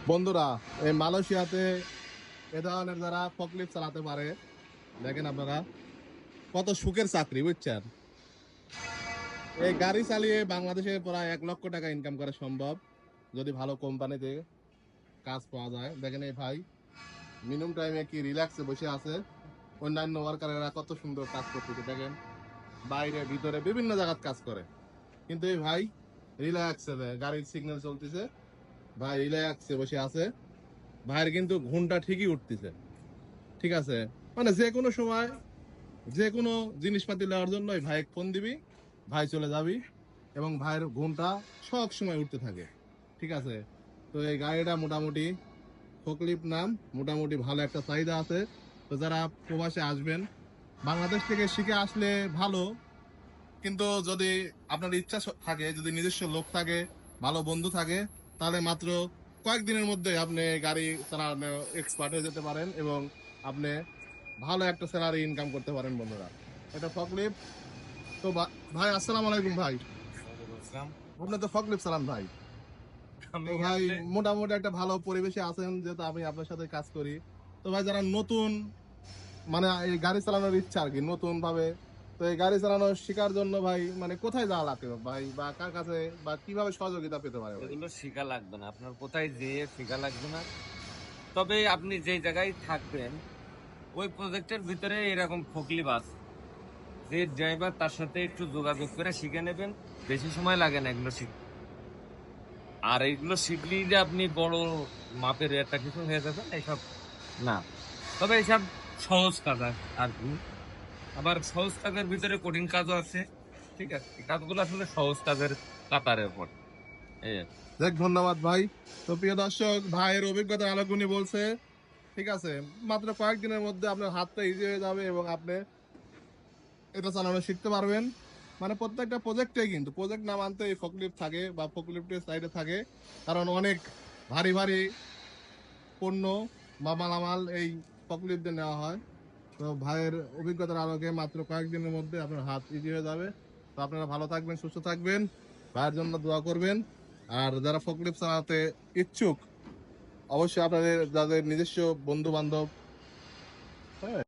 বন্ধুরা, এই মালয়েশিয়াতে এ ধরনের যারা ফকলিফট চালাতে পারে, দেখেন আপনারা কত সুখের চাকরি, বুঝছেন? এই গাড়ি চালিয়ে বাংলাদেশে প্রায় 1 লক্ষ টাকা ইনকাম করা সম্ভব যদি ভালো কোম্পানিতে কাজ পাওয়া যায়। দেখেন এই ভাই মিনিমাম টাইমে কি রিল্যাক্সে বসে আছে, অন্যান্য ওয়ার্কারেরা কত সুন্দর কাজ করতেছে দেখেন, বাইরে ভিতরে বিভিন্ন জায়গায় কাজ করে, কিন্তু এই ভাই রিল্যাক্সে, গাড়ির সিগন্যাল চলতেছে, ভাই রিল্যাক্সে বসে আছে। ভাইয়ের কিন্তু ঘুমটা ঠিকই উঠতেছে, ঠিক আছে? মানে যে কোনো সময় যে কোনো জিনিসপাতি নেওয়ার জন্য ভাই ফোন দিবি, ভাই চলে যাবি, এবং ভাইয়ের ঘুমটা সব সময় উঠতে থাকে, ঠিক আছে? তো এই গাড়িটা মোটামুটি ফকলিফট নাম, মোটামুটি ভালো একটা চাহিদা আছে। তো যারা প্রবাসে আসবেন, বাংলাদেশ থেকে শিখে আসলে ভালো, কিন্তু যদি আপনার ইচ্ছা থাকে, যদি নিজস্ব লোক থাকে, ভালো বন্ধু থাকে, তাহলে মাত্র কয়েকদিনের মধ্যে আপনি গাড়ি চালানো এক্সপার্ট হয়ে যেতে পারেন এবং আপনি ভালো একটা স্যালারি ইনকাম করতে পারেন বন্ধুরা। এটা ফকলিফট। তো ভাই আসসালামু আলাইকুম ভাই। বুঝলাম। আপনি তো ফকলিফট চালান ভাই। তো আমি ভাই আসলে মোটামুটি একটা ভালো পরিবেশে আছেন, যেহেতু আমি আপনার সাথে কাজ করি। তো ভাই যারা নতুন, মানে এই গাড়ি চালানোর ইচ্ছা আর কি নতুন ভাবে, তো এই গাড়ি চালানো শেখার জন্য ভাই মানে কোথায় যাওয়া লাগবে ভাই, বা কার কাছে বা কিভাবে সহযোগিতা পেতে পারে ভাই? এগুলো শেখা লাগবে না, আপনার কোথায় যেয়ে শেখা লাগবে না। তবে আপনি যেই জায়গায় থাকবেন ওই প্রজেক্টের ভিতরে এরকম ফকলি বাস, যে ড্রাইভার তার সাথে একটু যোগাযোগ করে শিখে নেবেন। বেশি সময় লাগে না এগুলো শিখতে। আর এগুলো শিখলেই যে আপনি বড় মাপের একটা কিছু হয়ে যাবেন এইসব না। তবে এইসব সহজ কাজ আর কি। আবার সহজ কাজের ভিতরে কঠিন কাজও আছে। ঠিক আছে, এই কাজগুলো আসলে সহজ কাজের কাতারের উপর। এই আর কি। দেখ, ধন্যবাদ ভাই। তো প্রিয় দর্শক, ভাইয়ের অভিজ্ঞতার আলোক উনি বলছে, ঠিক আছে, মাত্র কয়েকদিনের মধ্যে আপনার হাতটা ইজি হয়ে যাবে এবং আপনি এটা চালানো শিখতে পারবেন। মানে প্রত্যেকটা প্রজেক্টে, কিন্তু প্রজেক্ট নাম আনতে এই ফকলিফট থাকে বা ফকলিফটের সাইডে থাকে, কারণ অনেক ভারী ভারী পণ্য বা মালামাল এই ফকলিফট দিয়ে নেওয়া হয়। তো ভাইয়ের অভিজ্ঞতার আলোকে মাত্র কয়েকদিনের মধ্যে আপনার হাত ইজি হয়ে যাবে। তো আপনারা ভালো থাকবেন, সুস্থ থাকবেন, ভাইয়ের জন্য দোয়া করবেন। আর যারা ফকলিফট চালাতে ইচ্ছুক, অবশ্যই আপনাদের যাদের নিজস্ব বন্ধু বান্ধব, হ্যাঁ,